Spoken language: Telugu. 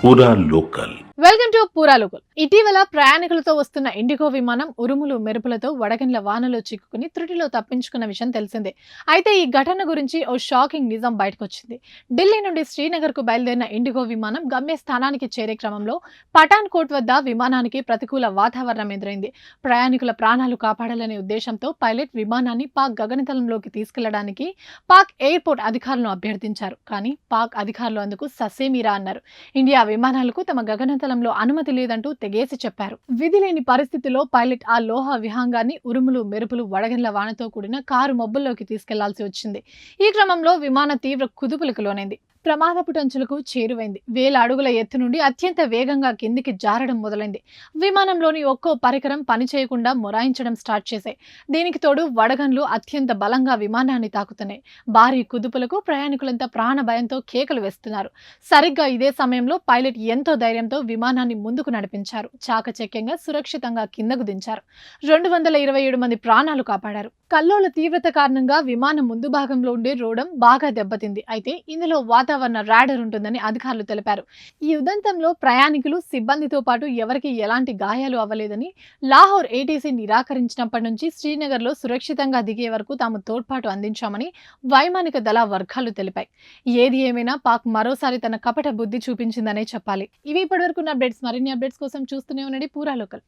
పూరా లోకల్. వెల్కమ్ టు పూరా లోకల్. ఇటీవల ప్రయాణికులతో వస్తున్న ఇండిగో విమానం ఉరుములు మెరుపులతో వడగండ్ల వానలో చిక్కుకుని త్రుటిలో తప్పించుకున్న విషయం తెలిసిందే. అయితే ఈ ఘటన గురించి ఓ షాకింగ్ నిజం బయటకొచ్చింది. ఢిల్లీ నుండి శ్రీనగర్ కు బయలుదేరిన ఇండిగో విమానం గమ్య స్థానానికి చేరే క్రమంలో పఠాన్ కోట్ వద్ద విమానానికి ప్రతికూల వాతావరణం ఎదురైంది. ప్రయాణికుల ప్రాణాలు కాపాడాలనే ఉద్దేశంతో పైలట్ విమానాన్ని పాక్ గగనతలంలోకి తీసుకెళ్లడానికి పాక్ ఎయిర్పోర్ట్ అధికారులను అభ్యర్థించారు. కానీ పాక్ అధికారులు అందుకు ససేమిరా అన్నారు. ఇండియా విమానాలకు తమ గగనతలంలో అనుమతి లేదంటూ తెగేసి చెప్పారు. విధి లేని పరిస్థితిలో పైలట్ ఆ లోహ విహంగాన్ని ఉరుములు మెరుపులు వడగండ్ల వానతో కూడిన కారు మబ్బుల్లోకి తీసుకెళ్లాల్సి వచ్చింది. ఈ క్రమంలో విమాన తీవ్ర కుదుపులకు లోనైంది. ప్రమాదపు టంచులకు చేరువైంది. వేల అడుగుల ఎత్తు నుండి అత్యంత వేగంగా కిందికి జారడం మొదలైంది. విమానంలోని ఒక్కో పరికరం పనిచేయకుండా మొరాయించడం స్టార్ట్ చేశాయి. దీనికి తోడు వడగండ్లు అత్యంత బలంగా విమానాన్ని తాకుతున్నాయి. భారీ కుదుపులకు ప్రయాణికులంతా ప్రాణ భయంతో కేకలు వేస్తున్నారు. సరిగ్గా ఇదే సమయంలో పైలట్ ఎంతో ధైర్యంతో విమానాన్ని ముందుకు నడిపించారు. చాకచక్యంగా సురక్షితంగా కిందకు దించారు. 227 మంది ప్రాణాలు కాపాడారు. కల్లోల తీవ్రత కారణంగా విమానం ముందు భాగంలో ఉండే రోడం బాగా దెబ్బతింది. అయితే ఇందులో వాతావరణ రాడర్ ఉంటుందని అధికారులు తెలిపారు. ఈ ఉదంతంలో ప్రయాణికులు సిబ్బందితో పాటు ఎవరికి ఎలాంటి గాయాలు అవ్వలేదని, లాహోర్ ఏటీసీ నిరాకరించినప్పటి నుంచి శ్రీనగర్లో సురక్షితంగా దిగే వరకు తాము తోడ్పాటు అందించామని వైమానిక దళ వర్గాలు తెలిపాయి. ఏది ఏమైనా పాక్ మరోసారి తన కపట బుద్ధి చూపించిందనే చెప్పాలి. ఇవి ఇప్పటివరకు అప్డేట్స్. మరిన్ని అప్డేట్స్ కోసం చూస్తూనే ఉండండి పూరా లోకల్.